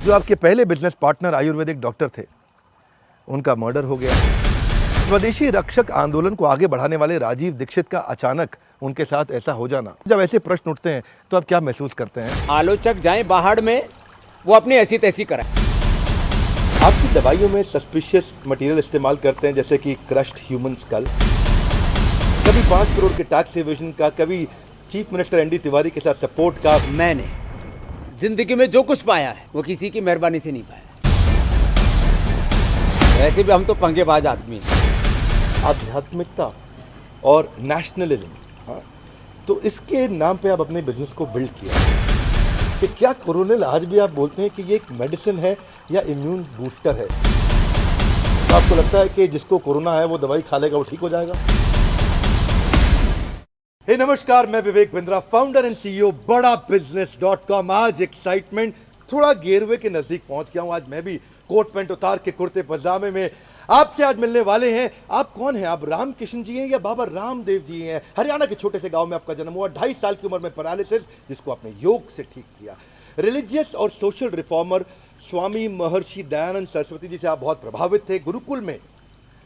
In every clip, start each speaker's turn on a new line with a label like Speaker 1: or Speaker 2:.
Speaker 1: जो आपके पहले बिजनेस पार्टनर आयुर्वेदिक डॉक्टर थे, उनका मर्डर हो गया। स्वदेशी रक्षक आंदोलन को आगे बढ़ाने वाले राजीव दीक्षित का अचानक उनके साथ ऐसा हो जाना, जब ऐसे प्रश्न उठते हैं तो आप क्या महसूस करते हैं?
Speaker 2: आलोचक जाएं बाहर में, वो अपनी ऐसी तैसी कराएं।
Speaker 1: आपकी दवाइयों में सस्पिशियस मटेरियल इस्तेमाल करते हैं, जैसे कि क्रश्ड ह्यूमन स्कल, कभी 5 करोड़ के टैक्स एवेजन का, कभी चीफ मिनिस्टर एनडी तिवारी के साथ सपोर्ट का।
Speaker 2: मैंने जिंदगी में जो कुछ पाया है वो किसी की मेहरबानी से नहीं पाया। वैसे भी हम तो पंगेबाज आदमी हैं।
Speaker 1: आध्यात्मिकता और नेशनलिज्म, हाँ, तो इसके नाम पे आप अपने बिजनेस को बिल्ड किया कि क्या कोरोनिल आज भी आप बोलते हैं कि ये एक मेडिसिन है या इम्यून बूस्टर है? तो आपको लगता है कि जिसको कोरोना है वो दवाई खा लेगा वो ठीक हो जाएगा? हे नमस्कार, मैं Vivek Bindra, founder and CEO बड़ा बिजनेस.com। आज एक्साइटमेंट थोड़ा गेरवे के नजदीक पहुंच गया हूं। आज मैं भी कोट पैंट उतार के कुर्ते पजामे में आपसे आज मिलने वाले हैं। आप कौन हैं? आप रामकिशन जी हैं या बाबा रामदेव जी हैं? हरियाणा के छोटे से गांव में आपका जन्म हुआ, 2.5 साल की उम्र में पैरालिसिस, जिसको आपने योग से ठीक किया। रिलीजियस और सोशल रिफॉर्मर स्वामी महर्षि दयानंद सरस्वती जी से आप बहुत प्रभावित थे। गुरुकुल में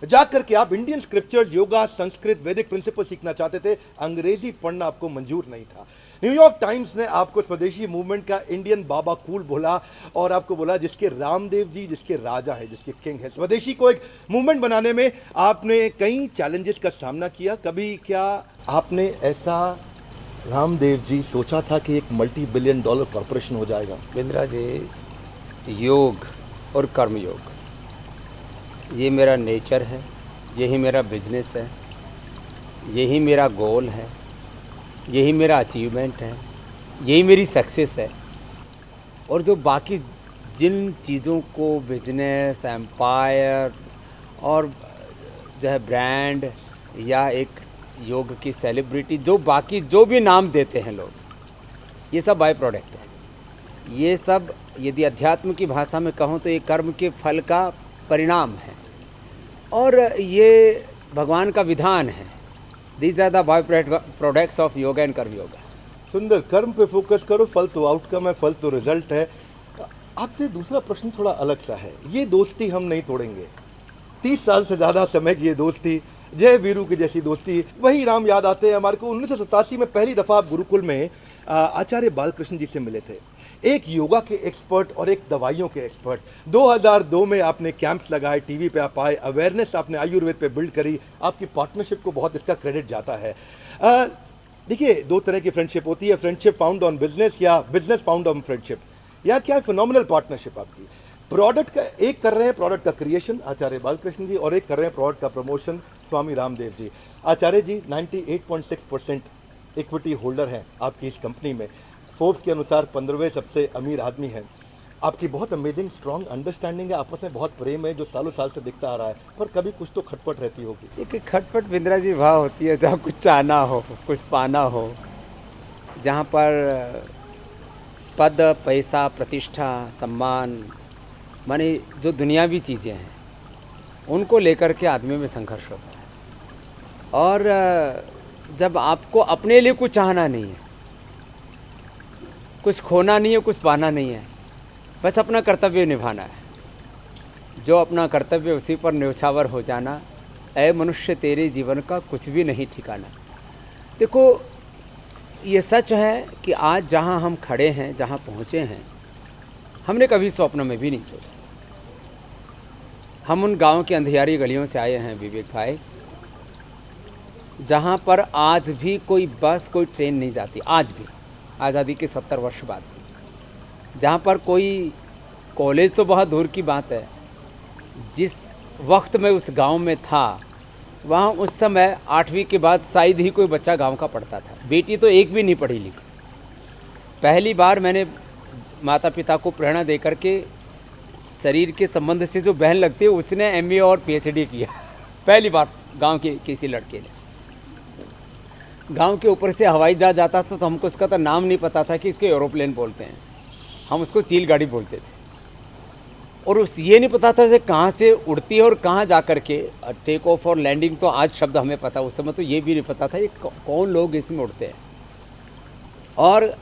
Speaker 1: जाकर के आप इंडियन स्क्रिप्चर्स, योगा, संस्कृत, वैदिक प्रिंसिपल सीखना चाहते थे। अंग्रेजी पढ़ना आपको मंजूर नहीं था। न्यूयॉर्क टाइम्स ने आपको स्वदेशी मूवमेंट का इंडियन बाबा कूल बोला और आपको बोला जिसके रामदेव जी जिसके राजा है, जिसके किंग है। स्वदेशी को एक मूवमेंट बनाने में आपने कई चैलेंजेस का सामना किया। कभी क्या आपने ऐसा, रामदेव जी, सोचा था कि एक $multi-billion कॉर्पोरेशन हो जाएगा?
Speaker 2: बिंद्रा जी, योग और कर्मयोग ये मेरा नेचर है, यही मेरा बिजनेस है, यही मेरा गोल है, यही मेरा अचीवमेंट है, यही मेरी सक्सेस है। और जो बाकी जिन चीज़ों को बिजनेस, एम्पायर और जो है ब्रांड या एक योग की सेलिब्रिटी, जो बाकी जो भी नाम देते हैं लोग, ये सब बाय प्रोडक्ट है। ये सब यदि अध्यात्म की भाषा में कहूँ तो ये कर्म के फल का परिणाम है और ये भगवान का विधान है। These are the by products of yoga and karma yoga.
Speaker 1: सुंदर, कर्म पे फोकस करो, फल तो आउटकम है, फल तो रिजल्ट है। आपसे दूसरा प्रश्न थोड़ा अलग सा है। ये दोस्ती हम नहीं तोड़ेंगे। 30 साल से ज़्यादा समय की ये दोस्ती, जय वीरू की जैसी दोस्ती, वही राम याद आते हैं हमारे को। 1987 में पहली दफ़ा आप गुरुकुल में आचार्य बालकृष्ण जी से मिले थे, एक योगा के एक्सपर्ट और एक दवाइयों के एक्सपर्ट। 2002 में आपने कैंप्स लगाए, टीवी पे आप आए, अवेयरनेस आपने आयुर्वेद पे बिल्ड करी। आपकी पार्टनरशिप को बहुत इसका क्रेडिट जाता है। देखिए, 2 तरह की फ्रेंडशिप होती है, फ्रेंडशिप फाउंड ऑन बिजनेस या बिजनेस फाउंड ऑन फ्रेंडशिप। या क्या है फिनोमिनल पार्टनरशिप आपकी। प्रोडक्ट का एक कर रहे हैं, प्रोडक्ट का क्रिएशन आचार्य बालकृष्ण जी, और एक कर रहे हैं प्रोडक्ट का प्रमोशन स्वामी रामदेव जी। आचार्य जी 98.6% इक्विटी होल्डर हैं आपकी इस कंपनी में। फोर्ब्स के अनुसार 15वें सबसे अमीर आदमी हैं। आपकी बहुत अमेजिंग स्ट्रॉन्ग अंडरस्टैंडिंग है, आपस में बहुत प्रेम है, जो सालों साल से दिखता आ रहा है। पर कभी कुछ तो खटपट रहती होगी।
Speaker 2: एक खटपट बिंद्रा जी वहाँ होती है जहाँ कुछ चाहना हो, कुछ पाना हो, जहाँ पर पद, पैसा, प्रतिष्ठा, सम्मान, माने जो दुनियावी चीज़ें हैं, उनको लेकर के आदमी में संघर्ष होता है। और जब आपको अपने लिए कुछ चाहना नहीं है, कुछ खोना नहीं है, कुछ पाना नहीं है, बस अपना कर्तव्य निभाना है। जो अपना कर्तव्य उसी पर न्यौछावर हो जाना। ऐ मनुष्य तेरे जीवन का कुछ भी नहीं ठिकाना। देखो, ये सच है कि आज जहाँ हम खड़े हैं, जहाँ पहुँचे हैं, हमने कभी स्वप्न में भी नहीं सोचा। हम उन गांव की अंधियारी गलियों से आए हैं विवेक भाई, जहाँ पर आज भी कोई बस, कोई ट्रेन नहीं जाती। आज भी, आज़ादी के 70 वर्ष बाद, जहाँ पर कोई कॉलेज तो बहुत दूर की बात है। जिस वक्त मैं उस गांव में था, वहाँ उस समय 8वीं के बाद शायद ही कोई बच्चा गांव का पढ़ता था। बेटी तो एक भी नहीं पढ़ी लिखी। पहली बार मैंने माता पिता को प्रेरणा दे करके, शरीर के संबंध से जो बहन लगती है, उसने एमए और पीएचडी किया पहली बार गांव के किसी लड़के ने। गांव के ऊपर से हवाई जहाज जाता था तो हमको उसका तो नाम नहीं पता था कि इसको एरोप्लेन बोलते हैं, हम उसको चील गाड़ी बोलते थे। और उस ये नहीं पता था कि कहाँ से उड़ती है और कहाँ जा कर के टेक ऑफ और लैंडिंग तो आज शब्द हमें पता, उस समय तो ये भी नहीं पता था ये कौन लोग इसमें उड़ते हैं। और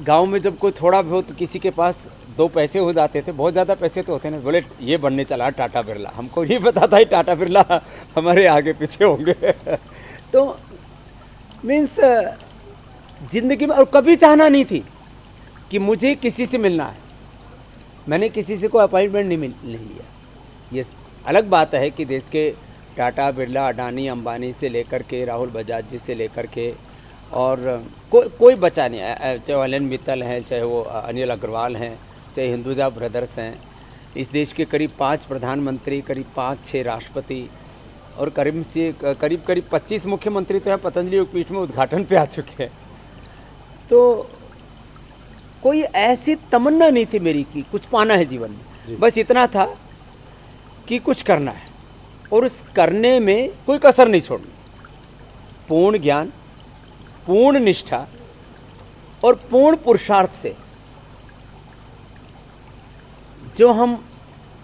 Speaker 2: गांव में जब कोई थोड़ा बहुत किसी के पास दो पैसे हो जाते थे, बहुत ज़्यादा पैसे तो होते नहीं, बोले ये बनने चला टाटा बिरला। हमको नहीं पता था ये टाटा बिरला हमारे आगे पीछे होंगे तो मीन्स ज़िंदगी में और कभी चाहना नहीं थी कि मुझे किसी से मिलना है। मैंने किसी से कोई अपॉइंटमेंट नहीं लिया। ये अलग बात है कि देश के टाटा बिरला, अडानी, अंबानी से लेकर के राहुल बजाज जी से लेकर के और कोई बचा नहीं है, चाहे वो एलन मित्तल हैं, चाहे वो अनिल अग्रवाल हैं, चाहे हिंदुजा ब्रदर्स हैं। इस देश के करीब 5 प्रधानमंत्री, करीब 5-6 राष्ट्रपति और करीब 25 मुख्यमंत्री तो हैं पतंजलि योगपीठ में उद्घाटन पे आ चुके हैं। तो कोई ऐसी तमन्ना नहीं थी मेरी कि कुछ पाना है जीवन में, बस इतना था कि कुछ करना है और उस करने में कोई कसर नहीं छोड़नी। पूर्ण ज्ञान, पूर्ण निष्ठा और पूर्ण पुरुषार्थ से जो हम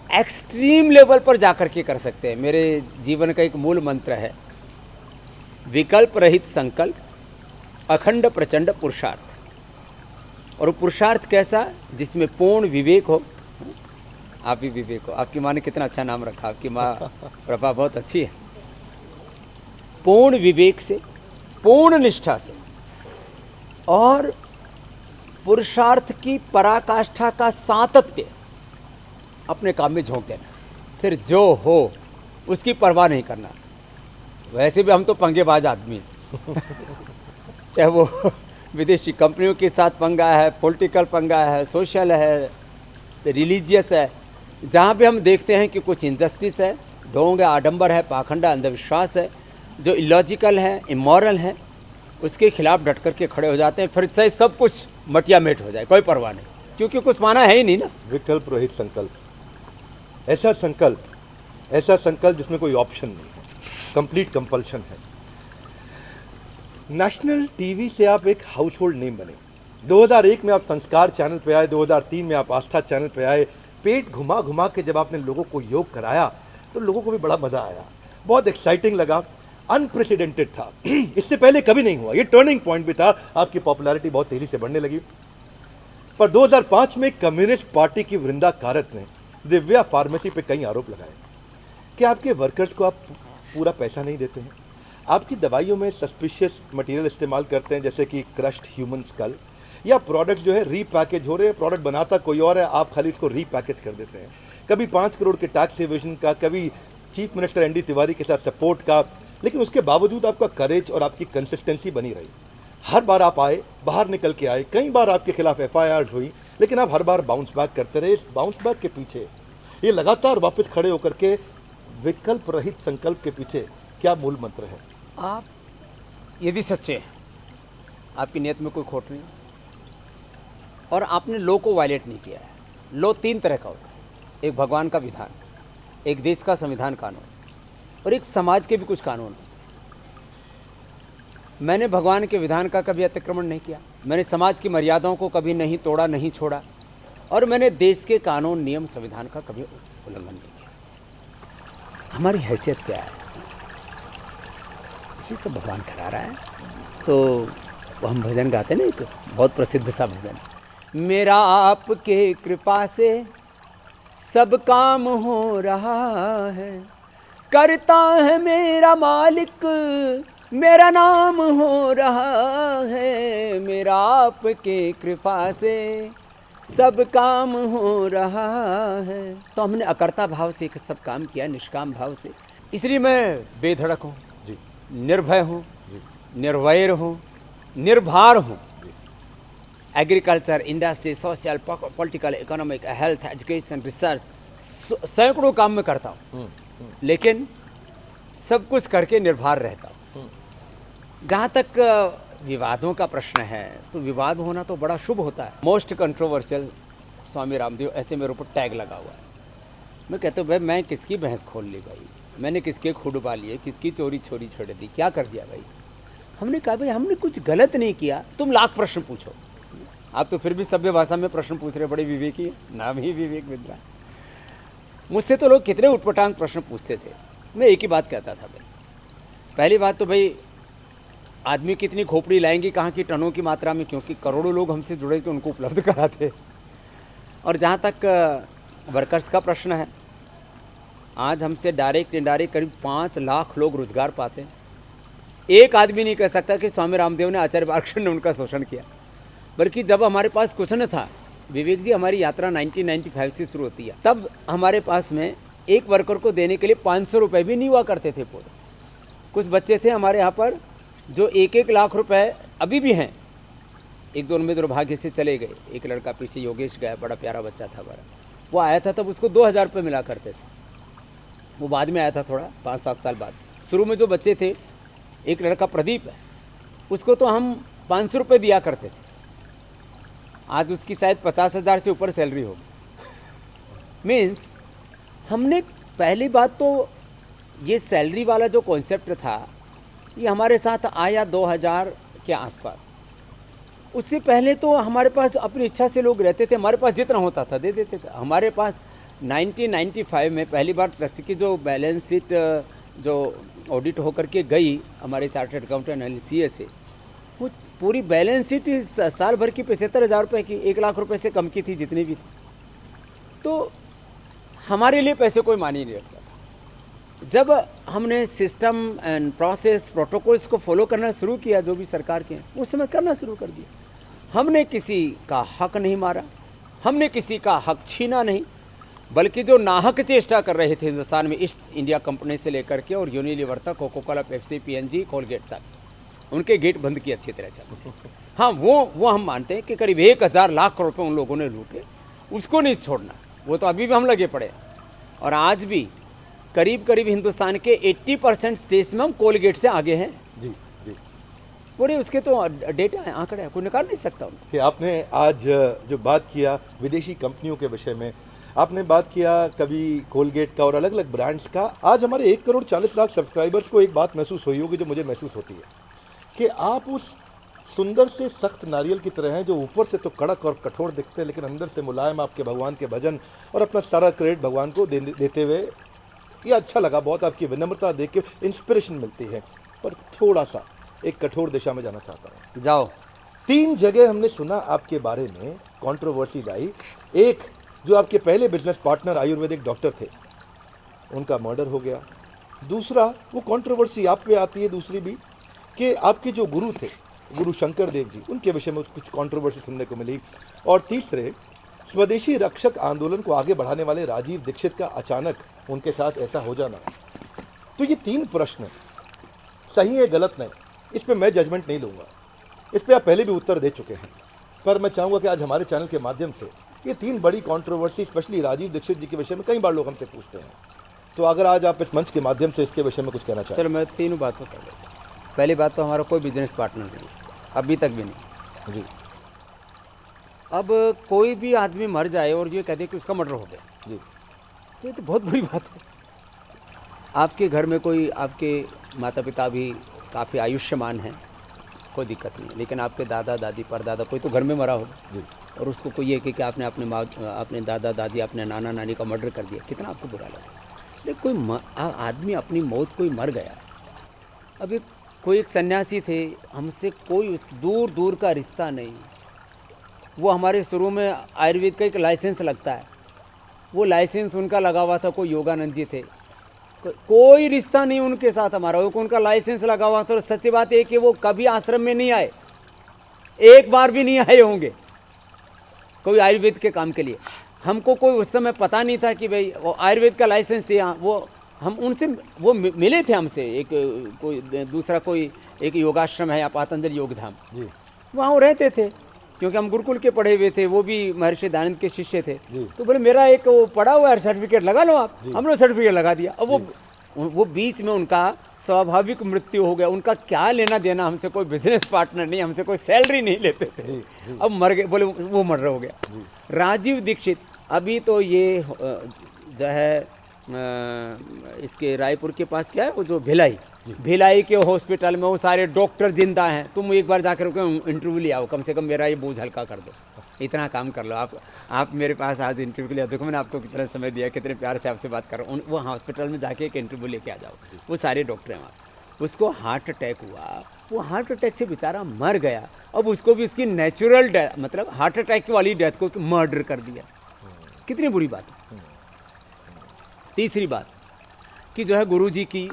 Speaker 2: एक्सट्रीम लेवल पर जाकर के कर सकते हैं। मेरे जीवन का एक मूल मंत्र है, विकल्प रहित संकल्प, अखंड प्रचंड पुरुषार्थ। और वो पुरुषार्थ कैसा, जिसमें पूर्ण विवेक हो। आप भी विवेक हो, आपकी माँ ने कितना अच्छा नाम रखा, आपकी माँ प्रभा बहुत अच्छी है। पूर्ण विवेक से, पूर्ण निष्ठा से और पुरुषार्थ की पराकाष्ठा का सातत्य अपने काम में झोंक देना, फिर जो हो उसकी परवाह नहीं करना। वैसे भी हम तो पंगेबाज आदमी हैं चाहे वो विदेशी कंपनियों के साथ पंगा है, पॉलिटिकल पंगा है, सोशल है, रिलीजियस है, जहाँ भी हम देखते हैं कि कुछ इनजस्टिस है, ढोंग है, आडंबर है, पाखंड है, अंधविश्वास है, जो इलॉजिकल है, इमोरल है, उसके खिलाफ डट करके खड़े हो जाते हैं। फिर चाहे सब कुछ मटिया मेट हो जाए, कोई परवाह नहीं, क्योंकि कुछ माना है ही नहीं ना।
Speaker 1: विकल्प रहित संकल्प, ऐसा संकल्प जिसमें कोई ऑप्शन नहीं है, कंप्लीट कंपल्शन है। नेशनल टीवी से आप एक हाउस होल्ड नेम बने। 2001 में आप संस्कार चैनल पे आए, 2003 में आप आस्था चैनल पे आए। पेट घुमा घुमा के जब आपने लोगों को योग कराया तो लोगों को भी बड़ा मज़ा आया, बहुत एक्साइटिंग लगा, अनप्रेसिडेंटेड था इससे पहले कभी नहीं हुआ। ये टर्निंग पॉइंट भी था, आपकी पॉपुलैरिटी बहुत तेज़ी से बढ़ने लगी। पर 2005 में कम्युनिस्ट पार्टी की वृंदा कारत ने दिव्या फार्मेसी पे कई आरोप लगाए कि आपके वर्कर्स को आप पूरा पैसा नहीं देते हैं, आपकी दवाइयों में सस्पिशियस मटेरियल इस्तेमाल करते हैं, जैसे कि क्रश्ड ह्यूमन स्कल, या प्रोडक्ट जो है रीपैकेज हो रहे हैं, प्रोडक्ट बनाता कोई और है, आप खाली इसको रीपैकेज कर देते हैं। कभी 5 करोड़ के टैक्स एवेजन का, कभी चीफ मिनिस्टर एनडी तिवारी के साथ सपोर्ट का, लेकिन उसके बावजूद आपका करेज और आपकी कंसिस्टेंसी बनी रही। हर बार आप आए, बाहर निकल के आए, कई बार आपके खिलाफ FIRs हुई, लेकिन आप हर बार बाउंस बैक करते रहे। इस बाउंस बैक के पीछे, ये लगातार वापस खड़े होकर के विकल्प रहित संकल्प के पीछे क्या मूल मंत्र है?
Speaker 2: आप यदि सच्चे हैं, आपकी नीयत में कोई खोट नहीं और आपने लॉ को वायलेट नहीं किया है। लॉ 3 तरह का होता है, एक भगवान का विधान, एक देश का संविधान कानून और एक समाज के भी कुछ कानून। मैंने भगवान के विधान का कभी अतिक्रमण नहीं किया, मैंने समाज की मर्यादाओं को कभी नहीं तोड़ा, नहीं छोड़ा, और मैंने देश के कानून, नियम, संविधान का कभी उल्लंघन नहीं किया। हमारी हैसियत क्या है, इसी से भगवान करा रहा है। तो वो हम भजन गाते हैं ना, एक बहुत प्रसिद्ध सा भजन, मेरा आपके कृपा से सब काम हो रहा है, करता है मेरा मालिक, मेरा नाम हो रहा है, मेरा आपके कृपा से सब काम हो रहा है। तो हमने अकर्ता भाव से सब काम किया, निष्काम भाव से, इसलिए मैं बेधड़क हूँ, निर्भय हूँ, निर्वैर हूँ, निर्भर हूँ। Agriculture, industry, social, political, economic, health, education, research, सैकड़ों काम में करता हूँ, लेकिन सब कुछ करके निर्भर रहता हूँ। जहाँ तक विवादों का प्रश्न है, तो विवाद होना तो बड़ा शुभ होता है। मोस्ट कंट्रोवर्शियल स्वामी रामदेव, ऐसे मेरे ऊपर टैग लगा हुआ है। मैं कहता हूँ भाई, मैं किसकी भैंस खोल ली भाई, मैंने किसके खूड उबा लिए, किसकी चोरी छोड़ी छोड़ दी, क्या कर दिया भाई। हमने कहा भाई हमने कुछ गलत नहीं किया, तुम लाख प्रश्न पूछो। आप तो फिर भी सभ्य भाषा में प्रश्न पूछ रहे, बड़े विवेकी है, नाम ही विवेक विद्रा। मुझसे तो लोग कितने उटपटांग प्रश्न पूछते थे। मैं एक ही बात कहता था भाई, पहली बात तो भाई आदमी कितनी खोपड़ी लाएंगे, कहाँ की टनों की मात्रा में, क्योंकि करोड़ों लोग हमसे जुड़े थे, उनको उपलब्ध कराते। और जहाँ तक वर्कर्स का प्रश्न है, आज हमसे डायरेक्ट इनडायरेक्ट करीब 5 लाख लोग रोजगार पाते हैं। एक आदमी नहीं कह सकता कि स्वामी रामदेव ने, आचार्य बालकृष्ण ने उनका शोषण किया, बल्कि जब हमारे पास कुछ न था, विवेक जी हमारी यात्रा 1995 से शुरू होती है, तब हमारे पास में एक वर्कर को देने के लिए 500 रुपये भी नहीं हुआ करते थे पूरे। कुछ बच्चे थे हमारे यहाँ पर जो 1-1 लाख रुपए अभी भी हैं, एक दो में दुर्भाग्य से चले गए। एक लड़का पीछे योगेश गया, बड़ा प्यारा बच्चा था हमारा, वो आया था तब उसको 2000 रुपये मिला करते थे। वो बाद में आया था थोड़ा 5-7 साल बाद। शुरू में जो बच्चे थे, एक लड़का प्रदीप है, उसको तो हम 500 रुपये दिया करते थे। आज उसकी शायद 50,000 से ऊपर सैलरी होगी। मीन्स हमने पहली बात तो ये सैलरी वाला जो कॉन्सेप्ट था ये हमारे साथ आया 2000 के आसपास। उससे पहले तो हमारे पास अपनी इच्छा से लोग रहते थे, हमारे पास जितना होता था दे देते थे। हमारे पास 1995 में पहली बार ट्रस्ट की जो बैलेंस शीट जो ऑडिट होकर के गई हमारे चार्टर्ड अकाउंटेंट एनसीए से, वो पूरी बैलेंस शीट इस साल भर की 75,000 रुपये की, 1 लाख रुपए से कम की थी जितनी भी थी। तो हमारे लिए पैसे कोई मानी नहीं रखता था। जब हमने सिस्टम एंड प्रोसेस प्रोटोकॉल्स को फॉलो करना शुरू किया, जो भी सरकार के, उस समय करना शुरू कर दिया। हमने किसी का हक नहीं मारा, हमने किसी का हक छीना नहीं, बल्कि जो नाहक चेष्टा कर रहे थे हिंदुस्तान में, ईस्ट इंडिया कंपनी से लेकर के और यूनिलीवर तक, Coca Cola, Pepsi, PNG, Colgate तक, उनके गेट बंद किए अच्छी तरह से। हाँ, वो हम मानते हैं कि करीब 1000 लाख रुपए उन लोगों ने लूटे, उसको नहीं छोड़ना। वो तो अभी भी हम लगे पड़े हैं। और आज भी करीब करीब हिंदुस्तान के 80% स्टेट्स में हम कोलगेट से आगे हैं।
Speaker 1: जी जी,
Speaker 2: पूरे उसके तो डेटा है, आंकड़े हैं, कोई निकाल नहीं सकता उनको।
Speaker 1: कि आपने आज जो बात किया विदेशी कंपनियों के विषय में, आपने बात किया कभी कोलगेट का और अलग अलग ब्रांड्स का। आज हमारे 1,40,00,000 सब्सक्राइबर्स को एक बात महसूस हुई होगी जो मुझे महसूस होती है, कि आप उस सुंदर से सख्त नारियल की तरह हैं जो ऊपर से तो कड़क और कठोर दिखते हैं, लेकिन अंदर से मुलायम, आपके भगवान के भजन और अपना सारा क्रेडिट भगवान को देते हुए। ये अच्छा लगा बहुत, आपकी विनम्रता देख के इंस्पिरेशन मिलती है। पर थोड़ा सा एक कठोर दिशा में जाना चाहता हूँ।
Speaker 2: जाओ।
Speaker 1: 3 जगह हमने सुना आपके बारे में कंट्रोवर्सीज आई। एक, जो आपके पहले बिजनेस पार्टनर आयुर्वेदिक डॉक्टर थे, उनका मर्डर हो गया। दूसरा, वो कंट्रोवर्सी आप पे आती है दूसरी भी, कि आपके जो गुरु थे, गुरु शंकर देव जी, उनके विषय में कुछ कंट्रोवर्सी सुनने को मिली। और तीसरे, स्वदेशी रक्षक आंदोलन को आगे बढ़ाने वाले राजीव दीक्षित का अचानक उनके साथ ऐसा हो जाना। तो ये 3 प्रश्न सही है गलत नहीं, इस पे मैं जजमेंट नहीं लूँगा, इस पे आप पहले भी उत्तर दे चुके हैं। पर मैं चाहूँगा कि आज हमारे चैनल के माध्यम से ये 3 बड़ी कंट्रोवर्सी, स्पेशली राजीव दीक्षित जी के विषय में कई बार लोग हमसे पूछते हैं, तो अगर आज आप इस मंच के माध्यम से इसके विषय में कुछ कहना चाहें।
Speaker 2: चलो मैं 3 बातों कर देता हूँ। पहली बात तो हमारा कोई बिजनेस पार्टनर नहीं, अभी तक भी नहीं।
Speaker 1: जी।
Speaker 2: अब कोई भी आदमी मर जाए और ये कह दे कि उसका मर्डर हो गया,
Speaker 1: जी,
Speaker 2: तो ये तो बहुत बुरी बात है। आपके घर में कोई, आपके माता पिता भी काफ़ी आयुष्मान हैं, कोई दिक्कत नहीं है, लेकिन आपके दादा दादी परदादा कोई तो घर में मरा होगा
Speaker 1: जी,
Speaker 2: और उसको कोई ये कि आपने अपने दादा दादी, अपने नाना नानी का मर्डर कर दिया, कितना आपको बुरा लगा। लेकिन कोई आदमी अपनी मौत, कोई मर गया। अभी कोई एक सन्यासी थे, हमसे कोई उस दूर दूर का रिश्ता नहीं। वो हमारे शुरू में आयुर्वेद का एक लाइसेंस लगता है, वो लाइसेंस उनका लगा हुआ था, कोई योगानंद जी थे, कोई रिश्ता नहीं उनके साथ हमारा। वो उनका लाइसेंस लगा हुआ था। और सच्ची बात है कि वो कभी आश्रम में नहीं आए, एक बार भी नहीं आए होंगे कोई आयुर्वेद के काम के लिए। हमको कोई उस समय पता नहीं था कि भाई वो आयुर्वेद का लाइसेंस है। वो हम उनसे, वो मिले थे हमसे, एक कोई दूसरा कोई एक योगाश्रम है या पातंजलि योगधाम,
Speaker 1: जी,
Speaker 2: वहाँ वो रहते थे, क्योंकि हम गुरुकुल के पढ़े हुए थे, वो भी महर्षि दयानंद के शिष्य थे।
Speaker 1: जी।
Speaker 2: तो बोले मेरा एक वो पड़ा हुआ है सर्टिफिकेट, लगा लो आप। हमने सर्टिफिकेट लगा दिया। अब वो बीच में उनका स्वाभाविक मृत्यु हो गया। उनका क्या लेना देना हमसे, कोई बिजनेस पार्टनर नहीं, हमसे कोई सैलरी नहीं लेते थे।
Speaker 1: जी, जी।
Speaker 2: अब मर गए, बोले वो मर्डर हो गया। राजीव दीक्षित, अभी तो ये जो है इसके रायपुर के पास क्या है वो जो भिलाई के हॉस्पिटल में वो सारे डॉक्टर जिंदा हैं। तुम एक बार जाकर इंटरव्यू ले आओ, कम से कम मेरा ये बोझ हल्का कर दो, इतना काम कर लो आप मेरे पास आज इंटरव्यू के लिए। देखो मैंने आपको कितना समय दिया, कितने प्यार से आपसे बात कर रहा हूँ। वो हॉस्पिटल में जाके एक इंटरव्यू लेके आ जाओ, वो सारे डॉक्टर हैं वहाँ। उसको हार्ट अटैक हुआ, वो हार्ट अटैक से बेचारा मर गया। अब उसको भी उसकी नेचुरल डेथ, मतलब हार्ट अटैक वाली डेथ को मर्डर कर दिया। कितनी बुरी बात है। तीसरी बात कि जो है गुरुजी की,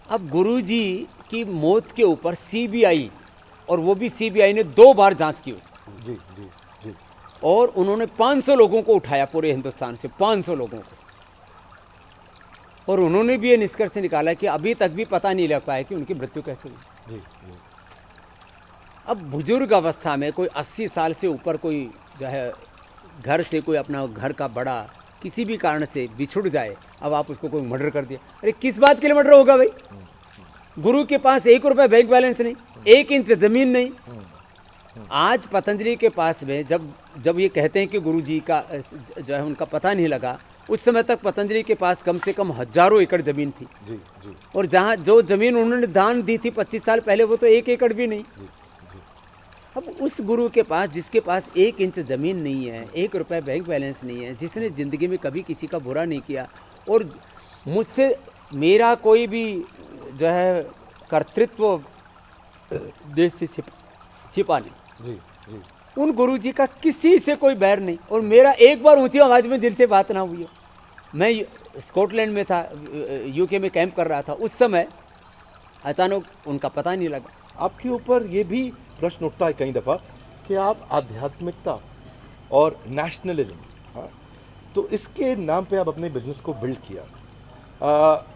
Speaker 2: अब गुरुजी की मौत के ऊपर सीबीआई, और वो भी सीबीआई ने 2 बार जांच की उसकी,
Speaker 1: जी जी जी।
Speaker 2: और उन्होंने 500 लोगों को उठाया पूरे हिंदुस्तान से, 500 लोगों को, और उन्होंने भी ये निष्कर्ष निकाला कि अभी तक भी पता नहीं लग पाया कि उनकी मृत्यु कैसे हुई।
Speaker 1: जी जी।
Speaker 2: अब बुजुर्ग अवस्था में कोई 80 साल से ऊपर कोई जो है घर से कोई अपना घर का बड़ा किसी भी कारण से बिछुड़ जाए, अब आप उसको कोई मर्डर कर दिया, अरे किस बात के लिए मर्डर होगा भाई? गुरु के पास 1 रुपया बैंक बैलेंस नहीं, 1 इंच ज़मीन नहीं। आज पतंजलि के पास में जब ये कहते हैं कि गुरु जी का जो है उनका पता नहीं लगा, उस समय तक पतंजलि के पास कम से कम हजारों एकड़ ज़मीन थी।
Speaker 1: जी जी।
Speaker 2: और जहाँ जो ज़मीन उन्होंने दान दी थी 25 साल पहले, वो तो 1 एकड़ भी नहीं। अब उस गुरु के पास, जिसके पास 1 इंच ज़मीन नहीं है, 1 रुपया बैंक बैलेंस नहीं है, जिसने ज़िंदगी में कभी किसी का बुरा नहीं किया, और मुझसे मेरा कोई भी जो है कर्तृत्व देश से छिपा नहीं,
Speaker 1: जी जी।
Speaker 2: उन गुरु जी का किसी से कोई बैर नहीं। और मेरा एक बार ऊंची आवाज़ में जिनसे बात ना हुई है। मैं स्कॉटलैंड में था, यूके में कैंप कर रहा था, उस समय अचानक उनका पता नहीं लगा।
Speaker 1: आपके ऊपर ये भी प्रश्न उठता है कई दफ़ा कि आप आध्यात्मिकता और नेशनलिज्म, हाँ, तो इसके नाम पे आप अपने बिजनेस को बिल्ड किया,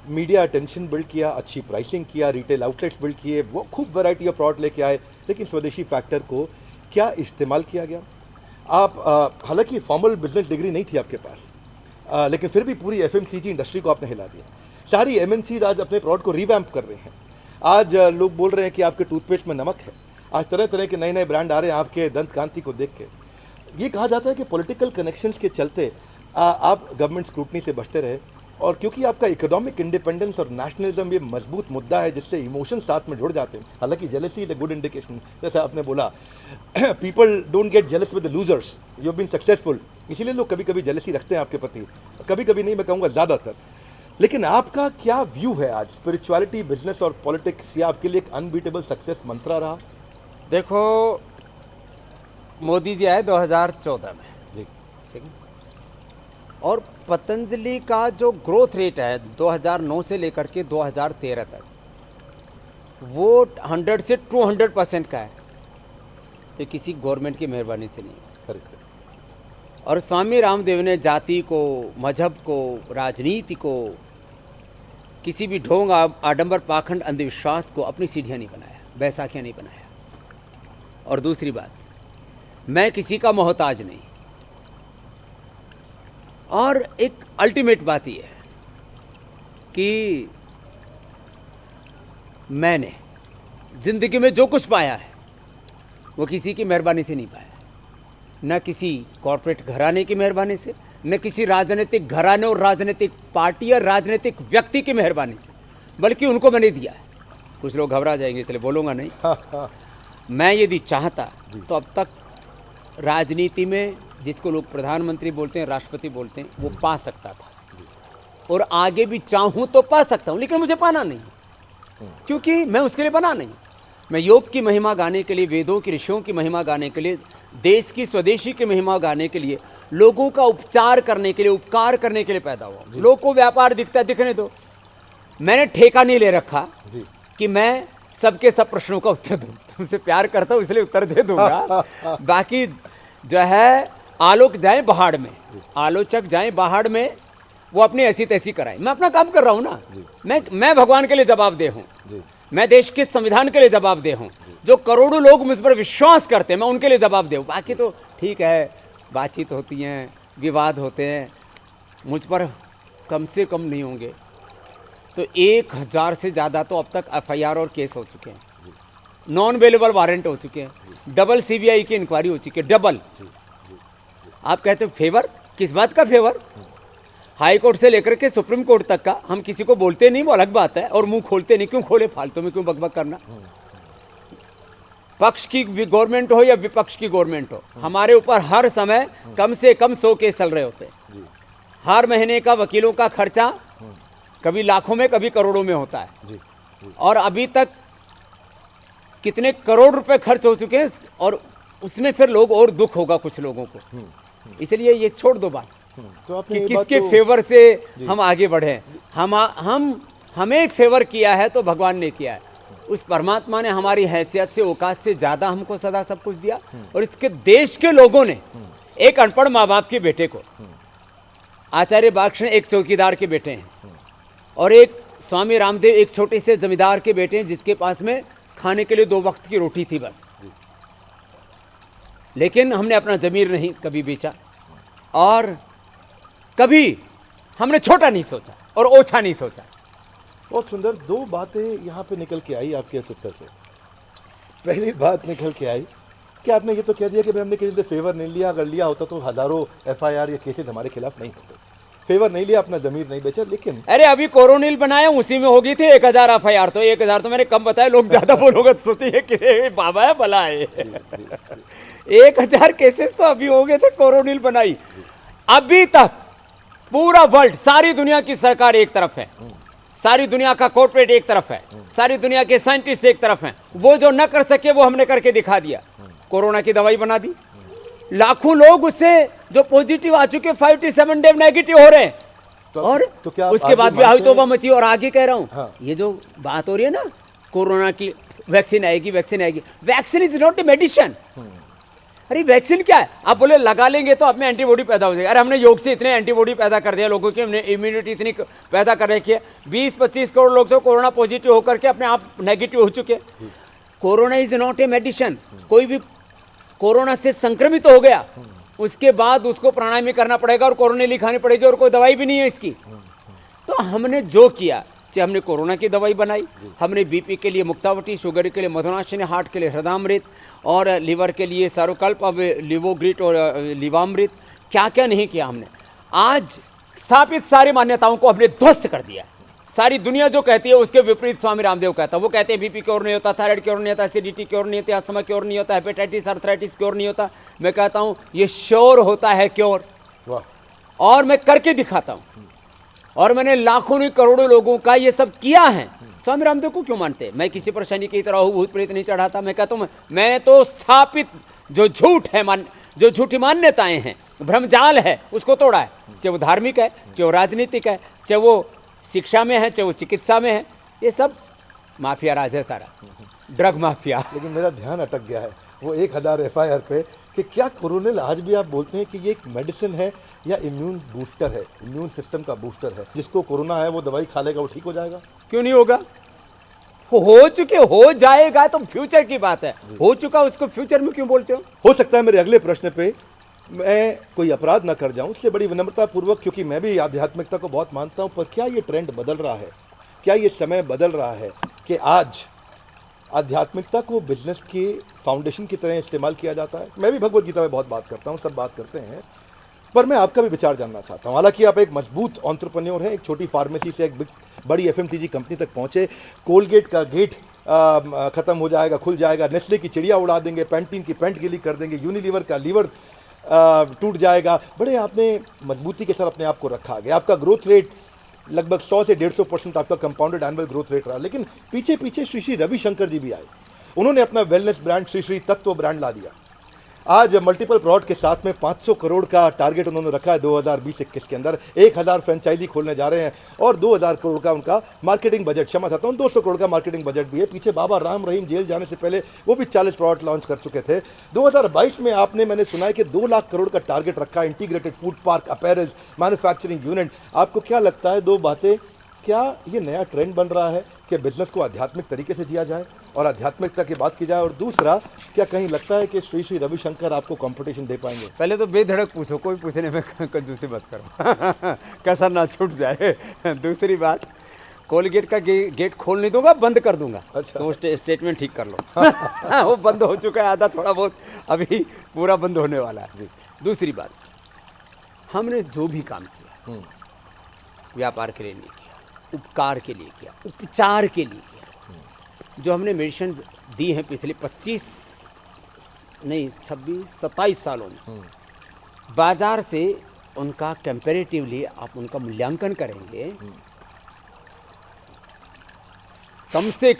Speaker 1: मीडिया अटेंशन बिल्ड किया, अच्छी प्राइसिंग किया, रिटेल आउटलेट्स बिल्ड किए, वो खूब वैरायटी ऑफ प्रोडक्ट लेके आए, लेकिन स्वदेशी फैक्टर को क्या इस्तेमाल किया गया? आप हालांकि फॉर्मल बिजनेस डिग्री नहीं थी आपके पास, लेकिन फिर भी पूरी एफएमसीजी इंडस्ट्री को आपने हिला दिया। सारी एमएनसी आज अपने प्रोडक्ट को रिवैम्प कर रहे हैं। आज लोग बोल रहे हैं कि आपके टूथपेस्ट में नमक है। आज तरह तरह के नए नए ब्रांड आ रहे हैं आपके दंत कांति को देख के। ये कहा जाता है कि पॉलिटिकल कनेक्शंस के चलते आप गवर्नमेंट स्क्रूटनी से बचते रहे, और क्योंकि आपका इकोनॉमिक इंडिपेंडेंस और नेशनलिज्म ये मजबूत मुद्दा है जिससे इमोशन साथ में जुड़ जाते हैं। हालांकि jealousy is a good indication, जैसे आपने बोला people don't get jealous with the losers, you have been successful, इसीलिए लोग कभी कभी जेलसी रखते हैं आपके प्रति, कभी कभी नहीं, मैं कहूँगा ज़्यादातर। लेकिन आपका क्या व्यू है आज स्पिरिचुअलिटी, बिजनेस और पॉलिटिक्स? ये आपके लिए एक अनबीटेबल सक्सेस मंत्रा रहा?
Speaker 2: देखो, मोदी जी आए 2014 में,
Speaker 1: जी
Speaker 2: ठीक है, और पतंजलि का जो ग्रोथ रेट है 2009 से लेकर के 2013 तक, वो 100 से 200% का है। ये किसी गवर्नमेंट की मेहरबानी से नहीं है।
Speaker 1: करेक्ट।
Speaker 2: और स्वामी रामदेव ने जाति को, मजहब को, राजनीति को, किसी भी ढोंग, आडंबर, पाखंड, अंधविश्वास को अपनी सीढ़ियाँ नहीं बनाया, बैसाखियाँ नहीं बनाया। और दूसरी बात, मैं किसी का मोहताज नहीं। और एक अल्टीमेट बात यह है कि मैंने ज़िंदगी में जो कुछ पाया है वो किसी की मेहरबानी से नहीं पाया, न किसी कॉरपोरेट घराने की मेहरबानी से, न किसी राजनीतिक घराने और राजनीतिक पार्टी या राजनीतिक व्यक्ति की मेहरबानी से, बल्कि उनको मैंने दिया है। कुछ लोग घबरा जाएंगे इसलिए बोलूँगा नहीं। मैं यदि चाहता तो अब तक राजनीति में जिसको लोग प्रधानमंत्री बोलते हैं, राष्ट्रपति बोलते हैं, वो पा सकता था, और आगे भी चाहूँ तो पा सकता हूँ, लेकिन मुझे पाना नहीं, क्योंकि मैं उसके लिए बना नहीं। मैं योग की महिमा गाने के लिए, वेदों की, ऋषियों की महिमा गाने के लिए, देश की, स्वदेशी की महिमा गाने के लिए, लोगों का उपचार करने के लिए, उपकार करने के लिए पैदा हुआ। लोग को व्यापार दिखता है, दिखने दो। मैंने ठेका नहीं ले रखा कि मैं सबके सब प्रश्नों का उत्तर दूँ। तुमसे प्यार करता हूँ इसलिए उत्तर दे दूंगा। बाकी जो है, आलोक जाए पहाड़ में, आलोचक जाए पहाड़ में, वो अपनी ऐसी तैसी कराए। मैं अपना काम कर रहा हूँ ना। मैं भगवान के लिए जवाबदेह हूँ, मैं देश के संविधान के लिए जवाबदेह हूँ। जो करोड़ों लोग मुझ पर विश्वास करते हैं, मैं उनके लिए जवाबदेह हूँ। बाकी तो ठीक है, बातचीत होती हैं, विवाद होते हैं, मुझ पर कम से कम नहीं होंगे तो 1000 से ज़्यादा तो अब तक FIR और केस हो चुके हैं, नॉन अवेलेबल वारंट हो चुके हैं, डबल CBI की इंक्वायरी हो चुकी है, डबल। आप कहते हो फेवर, किस बात का फेवर? हाई कोर्ट से लेकर के सुप्रीम कोर्ट तक का हम किसी को बोलते नहीं, वो अलग बात है, और मुंह खोलते नहीं। क्यों खोले? फालतू में क्यों बकबक करना? पक्ष की गवर्नमेंट हो या विपक्ष की गवर्नमेंट हो, हमारे ऊपर हर समय कम से कम 100 केस चल रहे होते हैं। हर महीने का वकीलों का खर्चा कभी लाखों में, कभी करोड़ों में होता है। और अभी तक कितने करोड़ रुपए खर्च हो चुके हैं, और उसमें फिर लोग, और दुख होगा कुछ लोगों को इसलिए ये छोड़ दो बात
Speaker 1: तो आपने
Speaker 2: कि
Speaker 1: ये बात
Speaker 2: किसके
Speaker 1: तो-
Speaker 2: फेवर से हम आगे बढ़े। हम हमें फेवर किया है तो भगवान ने किया है। उस परमात्मा ने हमारी हैसियत से औकात से ज़्यादा हमको सदा सब कुछ दिया। और इसके देश के लोगों ने एक अनपढ़ माँ बाप के बेटे को, आचार्य बालकृष्ण एक चौकीदार के बेटे हैं और एक स्वामी रामदेव एक छोटे से जमींदार के बेटे हैं जिसके पास में खाने के लिए 2 वक्त की रोटी थी बस। लेकिन हमने अपना ज़मीर नहीं कभी बेचा और कभी हमने छोटा नहीं सोचा और ओछा नहीं सोचा।
Speaker 1: बहुत सुंदर 2 बातें यहाँ पे निकल के आई आपके इस उत्तर से। पहली बात निकल के आई कि आपने ये तो कह दिया कि भाई हमने किसी से फेवर नहीं लिया, अगर लिया होता तो हज़ारों एफआईआर या केसेस हमारे खिलाफ नहीं होते। फेवर नहीं लिया, अपना ज़मीर नहीं बेचा। लेकिन
Speaker 2: अरे अभी कोरोनिल बनाया उसी में होगी थी 1000 एफआईआर। तो 1000 तो मैंने कम बताया, लोग ज्यादा बोलोगे तो सोचिए कि ये बाबा है भला है। 1000 केसेस तो अभी हो गए थे कोरोनिल बनाई। अभी तक पूरा वर्ल्ड, सारी दुनिया की सरकार एक तरफ है, सारी दुनिया का कॉर्पोरेट एक तरफ है, सारी दुनिया के साइंटिस्ट एक तरफ हैं। वो जो न कर सके वो हमने करके दिखा दिया। कोरोना की दवाई बना दी, लाखों लोग उससे जो पॉजिटिव आ चुके 5 to 7 डे नेगेटिव हो रहे हैं। और
Speaker 1: तो क्या
Speaker 2: उसके बाद भी
Speaker 1: आगे
Speaker 2: आई तौबा मची। और आगे कह रहा हूँ
Speaker 1: हाँ।
Speaker 2: ये जो बात हो रही है ना कोरोना की, वैक्सीन आएगी वैक्सीन आएगी, vaccine is not a medicine. अरे वैक्सीन क्या है? आप बोले लगा लेंगे तो आप में एंटीबॉडी पैदा हो जाएगी। अरे हमने योग से इतने एंटीबॉडी पैदा कर दिया लोगों की, हमने इम्यूनिटी इतनी पैदा कर रखी है। 20-25 करोड़ लोग तो कोरोना पॉजिटिव होकर के अपने आप नेगेटिव हो चुके। Corona is not a medicine. कोई भी कोरोना से संक्रमित हो गया उसके बाद उसको प्राणायाम करना पड़ेगा और कोरोनिल खानी पड़ेगी और कोई दवाई भी नहीं है इसकी। तो हमने जो किया, चाहे हमने कोरोना की दवाई बनाई, हमने बीपी के लिए मुक्तावटी, शुगर के लिए मधुनाशिनी, हार्ट के लिए हृदयामृत और लीवर के लिए सारोकल्प, अब लिवोग्रिट और लिवामृत, क्या क्या नहीं किया हमने। आज स्थापित सारी मान्यताओं को हमने ध्वस्त कर दिया। सारी दुनिया जो कहती है उसके विपरीत स्वामी रामदेव कहता है। वो कहते हैं बीपी क्योर नहीं होता, थायराइड क्योर नहीं होता, एसिडिटी क्योर नहीं होती, अस्थमा क्योर नहीं होता, हेपेटाइटिस आर्थराइटिस क्योर नहीं होता। मैं कहता हूँ ये श्योर होता है क्योर,
Speaker 1: वाह।
Speaker 2: और मैं करके दिखाता हूँ। और मैंने लाखों नहीं करोड़ों लोगों का ये सब किया है। स्वामी रामदेव को क्यों मानते? मैं किसी पर शनि की तरह भूत प्रेत नहीं चढ़ाता। मैं कहता हूँ मैं तो स्थापित जो झूठ है, जो झूठी मान्यताएं हैं, भ्रमजाल है, उसको तोड़ा है। चाहे वो धार्मिक है, चाहे वो राजनीतिक है, चाहे वो शिक्षा में है, चाहे वो चिकित्सा में है, ये सब माफिया राज है सारा, ड्रग माफिया।
Speaker 1: लेकिन मेरा ध्यान अटक गया है वो 1000 एफआईआर पे कि क्या कोरोनिल आज भी आप बोलते हैं कि ये एक मेडिसिन है या इम्यून बूस्टर है, इम्यून सिस्टम का बूस्टर है? जिसको कोरोना है वो दवाई खा लेगा वो ठीक हो जाएगा?
Speaker 2: क्यों नहीं होगा? हो चुके, हो जाएगा तो फ्यूचर की बात है। हो चुका उसको फ्यूचर में क्यों बोलते हो
Speaker 1: सकता है मेरे अगले प्रश्न पे मैं कोई अपराध ना कर जाऊं, इसलिए बड़ी विनम्रता पूर्वक, क्योंकि मैं भी आध्यात्मिकता को बहुत मानता हूं, पर क्या ये ट्रेंड बदल रहा है? क्या ये समय बदल रहा है कि आज आध्यात्मिकता को बिजनेस की फाउंडेशन की तरह इस्तेमाल किया जाता है? मैं भी भगवत गीता में बहुत बात करता हूँ, सब बात करते हैं, पर मैं आपका भी विचार जानना चाहता हूँ। हालांकि आप एक मजबूत एंटरप्रेन्योर हैं, एक छोटी फार्मेसी से एक बड़ी एफएमसीजी कंपनी तक पहुँचे, कोलगेट का गेट ख़त्म हो जाएगा, खुल जाएगा, नेस्ले की चिड़िया उड़ा देंगे, पैंटीन की पैंट गीली कर देंगे, यूनिलीवर का लीवर टूट जाएगा। बड़े आपने मजबूती के साथ अपने आप को रखा गया। आपका ग्रोथ रेट लगभग 100 से 150% आपका कंपाउंडेड एनुअल ग्रोथ रेट रहा। लेकिन पीछे पीछे श्री श्री रविशंकर जी भी आए, उन्होंने अपना वेलनेस ब्रांड श्री श्री तत्व ब्रांड ला दिया। आज मल्टीपल प्रोडक्ट के साथ में 500 करोड़ का टारगेट उन्होंने रखा है 2020-21 के अंदर। 1000 फ्रेंचाइजी खोलने जा रहे हैं और 2000 करोड़ का उनका मार्केटिंग बजट, क्षमा चाहता हूँ 200 करोड़ का मार्केटिंग बजट भी है। पीछे बाबा राम रहीम जेल जाने से पहले वो भी 40 प्रोडक्ट लॉन्च कर चुके थे। 2022 में आपने, मैंने सुना है कि 2 लाख करोड़ का टारगेट रखा है, integrated food park, apparels, manufacturing unit. आपको क्या लगता है, 2 बातें, क्या ये नया ट्रेंड बन रहा है कि बिजनेस को आध्यात्मिक तरीके से जिया जाए और आध्यात्मिकता की बात की जाए? और दूसरा, क्या कहीं लगता है कि श्री श्री रविशंकर आपको कंपटीशन दे पाएंगे?
Speaker 2: पहले तो बेधड़क पूछो, कोई पूछने में कंजूसी मत करो कसर ना छूट जाए। दूसरी बात, कोलगेट का गेट खोल नहीं दूंगा, बंद कर दूंगा।
Speaker 1: अच्छा।
Speaker 2: तो स्टेटमेंट ठीक कर लो। वो बंद हो चुका है आधा, थोड़ा बहुत अभी पूरा बंद होने वाला है। दूसरी बात, हमने जो भी काम किया व्यापार के लिए नहीं किया, उपकार के लिए किया, उपचार के लिए किया। जो हमने मेडिसिन दी है पिछले 26-27 सालों में, बाजार से उनका कंपैरेटिवली आप उनका मूल्यांकन करेंगे, कम से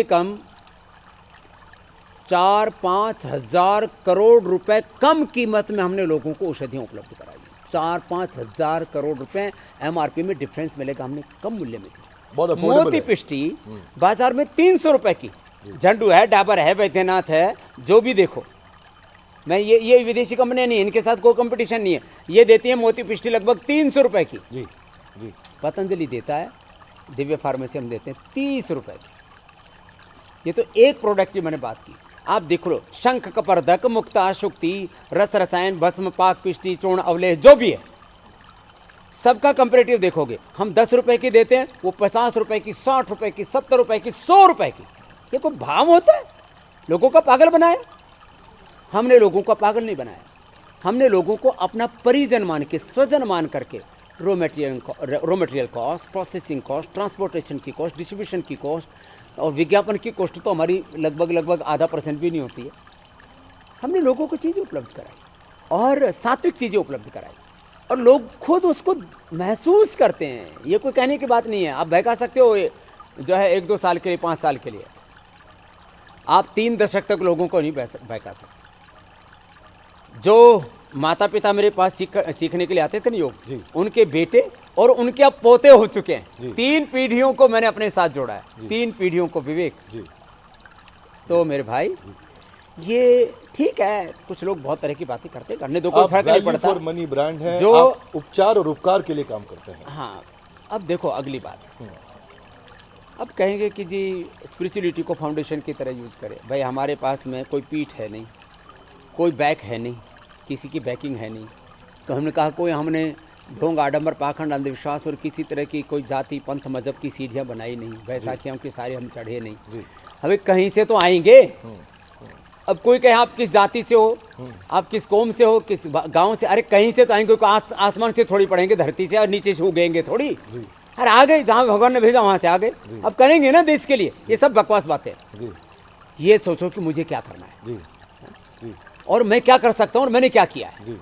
Speaker 2: कम 4-5 हजार करोड़ रुपए कम कीमत में हमने लोगों को औषधियाँ उपलब्ध कराई। 4-5 हजार करोड़ रुपए MRP में डिफरेंस मिलेगा, हमने कम मूल्य में दी।
Speaker 1: बहुत अफोर्डेबल
Speaker 2: मोती
Speaker 1: है।
Speaker 2: पिष्टी बाजार में 300 रुपए की, झंडू है, डाबर है, वैद्यनाथ है, जो भी देखो। मैं ये विदेशी कंपनियां नहीं है, इनके साथ कोई कंपटीशन नहीं है। ये देती है मोती पिष्टी लगभग 300 रुपए की।
Speaker 1: जी जी।
Speaker 2: पतंजलि देता है, दिव्य फार्मेसी हम देते हैं 30 रुपए की। ये तो एक प्रोडक्ट की मैंने बात की। आप देख लो, शंख कपर्दक, मुक्ता, शुक्ति, रस रसायन, भस्म, पाक पिष्टी, चूर्ण, अवलेह, जो भी है सबका कंपेरेटिव देखोगे, हम 10 रुपए की देते हैं, वो 50 रुपए की, 60 रुपए की, 70 रुपए की, 100 रुपए की। ये कोई भाव होता है? लोगों का पागल बनाया। हमने लोगों का पागल नहीं बनाया, हमने लोगों को अपना परिजन मान के, स्वजन मान करके raw material cost, processing cost, transportation की कॉस्ट, डिस्ट्रीब्यूशन की कॉस्ट और विज्ञापन की कॉस्ट तो हमारी लगभग आधा % भी नहीं होती है। हमने लोगों को चीज़ें उपलब्ध कराई और सात्विक चीज़ें उपलब्ध कराई और लोग खुद उसको महसूस करते हैं। ये कोई कहने की बात नहीं है। आप बहका सकते हो जो है 1-2 साल के लिए, 5 साल के लिए, आप 3 दशक तक लोगों को नहीं बहका सकते। जो माता पिता मेरे पास सीखने के लिए आते थे ना योग, उनके बेटे और उनके अब पोते हो चुके हैं। 3 पीढ़ियों को मैंने अपने साथ जोड़ा है, 3 पीढ़ियों को विवेक। तो मेरे भाई ये ठीक है, कुछ लोग बहुत तरह की बातें करते, करने दो, कोई फर्क नहीं पड़ता।
Speaker 1: फॉर मनी ब्रांड है,
Speaker 2: जो
Speaker 1: आप उपचार और उपकार के लिए काम करते हैं।
Speaker 2: हाँ, अब देखो अगली बात, अब कहेंगे कि जी स्पिरिचुअलिटी को फाउंडेशन की तरह यूज़ करें। भाई हमारे पास में कोई पीठ है नहीं, कोई बैक है नहीं, किसी की बैकिंग है नहीं। तो हमने कहा कोई हमने ढोंग, आडंबर, पाखंड, अंधविश्वास और किसी तरह की कोई जाति, पंथ, मजहब की सीढ़ियाँ बनाई नहीं, बैसाखियों के सारे हम चढ़े नहीं। हमें कहीं से तो आएंगे। अब कोई कहे आप किस जाति से हो, आप किस कौम से हो, किस गांव से, अरे कहीं से तो आएंगे। कोई आसमान से थोड़ी पड़ेंगे, धरती से और नीचे से उगेंगे थोड़ी। अरे आ गए, जहाँ भगवान ने भेजा वहाँ से आ गए। अब करेंगे ना देश के लिए। ये सब बकवास बातें। ये सोचो कि मुझे क्या करना है और मैं क्या कर सकता हूँ और मैंने क्या किया है।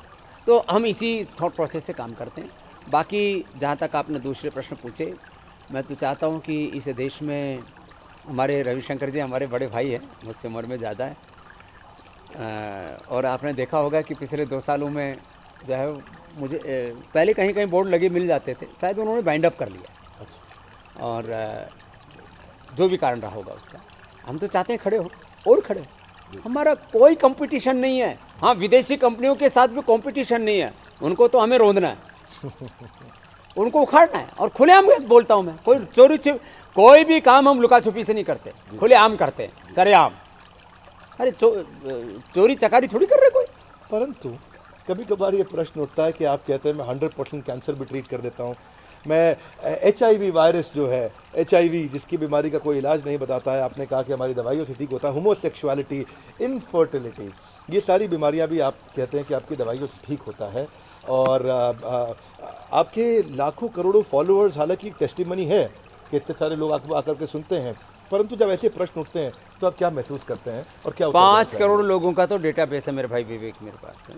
Speaker 2: तो हम इसी थॉट प्रोसेस से काम करते हैं। बाकी जहाँ तक आपने दूसरे प्रश्न पूछे, मैं तो चाहता हूँ कि इस देश में हमारे रविशंकर जी हमारे बड़े भाई हैं, मुझसे उम्र में ज़्यादा है। और आपने देखा होगा कि पिछले 2 सालों में जो है मुझे पहले कहीं कहीं बोर्ड लगे मिल जाते थे, शायद उन्होंने बाइंड अप कर लिया। और जो भी कारण रहा होगा उसका, हम तो चाहते हैं खड़े हो और खड़े हो। हमारा कोई कंपटीशन नहीं है। हाँ, विदेशी कंपनियों के साथ भी कंपटीशन नहीं है। उनको तो हमें रोंदना है, उनको उखाड़ना है। और खुलेआम बोलता हूँ मैं, कोई कोई भी काम हम लुका छुपी से नहीं करते, खुलेआम करते हैं, सरेआम। अरे चोरी चकारी थोड़ी कर रहे कोई।
Speaker 1: परंतु कभी कभार ये प्रश्न उठता है कि आप कहते हैं मैं 100% कैंसर भी ट्रीट कर देता हूँ, मैं HIV वायरस जो है, HIV जिसकी बीमारी का कोई इलाज नहीं बताता है, आपने कहा कि हमारी दवाइयों से ठीक होता है, होमोसेक्सुअलिटी, इनफर्टिलिटी, ये सारी बीमारियां भी आप कहते हैं कि आपकी दवाइयों से ठीक होता है। और आपके लाखों करोड़ों फॉलोअर्स, हालांकि टेस्टिमनी है कि इतने सारे लोग आपको आकर के सुनते हैं, परंतु जब ऐसे प्रश्न उठते हैं तो आप क्या महसूस करते हैं और क्या?
Speaker 2: 5 करोड़ लोगों का तो डेटाबेस है मेरे भाई विवेक मेरे पास है।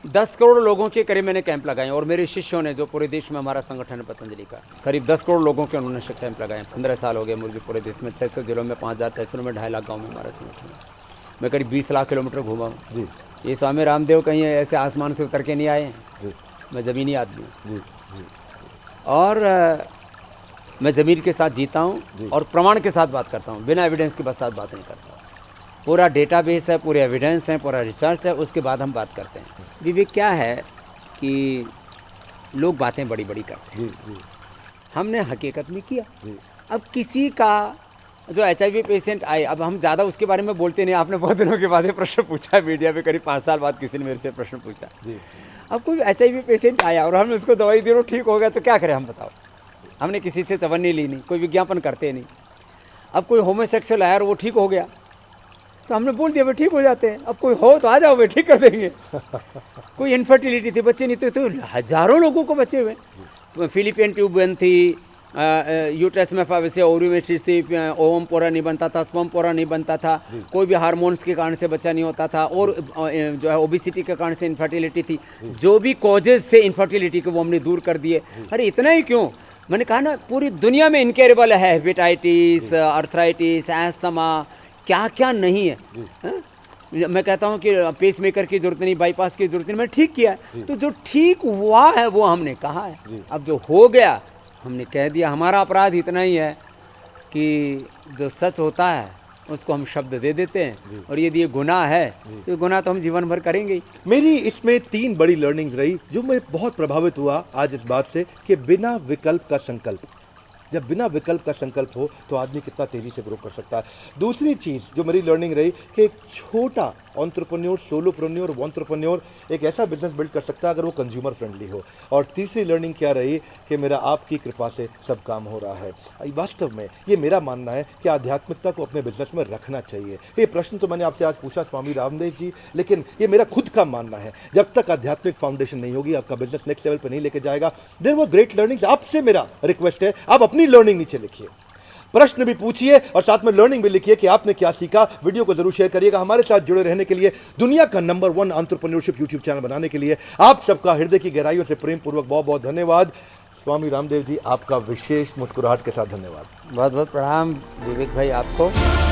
Speaker 2: 10 करोड़ लोगों के करीब मैंने कैंप लगाए और मेरे शिष्यों ने, जो पूरे देश में हमारा संगठन है पतंजलि का, करीब 10 करोड़ लोगों के उन्होंने कैंप लगाए। 15 साल हो गए मुझे पूरे देश में, 600 जिलों में, 5000 तहसीलों में, 2.5 लाख गाँव में हमारा संगठन है। मैं करीब 20 लाख किलोमीटर घूमा हूँ जी। ये स्वामी रामदेव कहीं ऐसे आसमान से उतर के नहीं आए हैं, मैं ज़मीनी आदमी हूँ और मैं ज़मीन के साथ जीता हूँ और प्रमाण के साथ बात करता हूँ, बिना एविडेंस के साथ बात नहीं करता। पूरा डेटाबेस है, पूरे एविडेंस है, पूरा रिसर्च है, उसके बाद हम बात करते हैं। विवेक क्या है कि लोग बातें बड़ी बड़ी करते हैं, हमने हकीकत में किया। अब किसी का जो HIV पेशेंट आए, अब हम ज़्यादा उसके बारे में बोलते नहीं। आपने बहुत दिनों के बाद ये प्रश्न पूछा मीडिया पे, करीब 5 साल बाद किसी ने मेरे से प्रश्न पूछा। अब कोई HIV पेशेंट आया और हमने उसको दवाई दी और ठीक हो गया तो क्या करें हम, बताओ। हमने किसी से चवन्नी ली नहीं, कोई विज्ञापन करते नहीं। अब कोई होमोसेक्सुअल आया और वो ठीक हो गया तो हमने बोल दिया भाई ठीक हो जाते हैं। अब कोई हो तो आ जाओ भाई, ठीक कर देंगे। कोई इनफर्टिलिटी थी, बच्चे नहीं थे, तो हज़ारों लोगों को बच्चे हुए। फिलिपियन ट्यूबन थी, यूट्रस में फैबसे, ओवरी में सिस्ट थी, ओवम पोरा नहीं बनता था, स्पर्म पोरा नहीं बनता था, कोई भी हार्मोन्स के कारण से बच्चा नहीं होता था, और जो है ओबिसिटी के कारण से इनफर्टिलिटी थी। जो भी कॉजेज थे इनफर्टिलिटी के वो हमने दूर कर दिए। अरे इतना ही क्यों, मैंने कहा ना पूरी दुनिया में इनकेरेबल है, हेपेटाइटिस, अर्थराइटिस, एस्थमा, क्या क्या नहीं है, हाँ? मैं कहता हूँ कि पेस मेकर की जरूरत नहीं, बाईपास की जरूरत नहीं, मैं ठीक किया है। तो जो ठीक हुआ है वो हमने कहा है। अब जो हो गया हमने कह दिया। हमारा अपराध इतना ही है कि जो सच होता है उसको हम शब्द दे देते हैं, और यदि ये गुनाह है तो ये गुनाह तो हम जीवन भर करेंगे ही।
Speaker 1: मेरी इसमें 3 बड़ी लर्निंग्स रही जो मैं बहुत प्रभावित हुआ आज इस बात से कि बिना विकल्प का संकल्प, जब बिना विकल्प का संकल्प हो तो आदमी कितना तेजी से ग्रो कर सकता है। दूसरी चीज़ जो मेरी लर्निंग रही कि एक छोटा एंटरप्रेन्योर, सोलोप्रेन्योर, एंटरप्रेन्योर एक ऐसा बिजनेस बिल्ड कर सकता है अगर वो कंज्यूमर फ्रेंडली हो। और तीसरी लर्निंग क्या रही कि मेरा आपकी कृपा से सब काम हो रहा है। वास्तव में ये मेरा मानना है कि आध्यात्मिकता को अपने बिजनेस में रखना चाहिए। ये प्रश्न तो मैंने आपसे आज पूछा स्वामी रामदेव जी, लेकिन ये मेरा खुद का मानना है। जब तक आध्यात्मिक फाउंडेशन नहीं होगी आपका बिजनेस नेक्स्ट लेवल पर नहीं लेके जाएगा। There were great learnings. आपसे मेरा रिक्वेस्ट है आप अपनी लर्निंग नीचे लिखिए, प्रश्न भी पूछिए और साथ में लर्निंग भी लिखिए कि आपने क्या सीखा। वीडियो को जरूर शेयर करिएगा। हमारे साथ जुड़े रहने के लिए, दुनिया का नंबर 1 एंटरप्रेन्योरशिप यूट्यूब चैनल बनाने के लिए आप सबका हृदय की गहराइयों से प्रेम पूर्वक बहुत बहुत धन्यवाद। स्वामी रामदेव जी आपका विशेष मुस्कुराहट के साथ धन्यवाद।
Speaker 2: बहुत बहुत प्रणाम विवेक भाई आपको।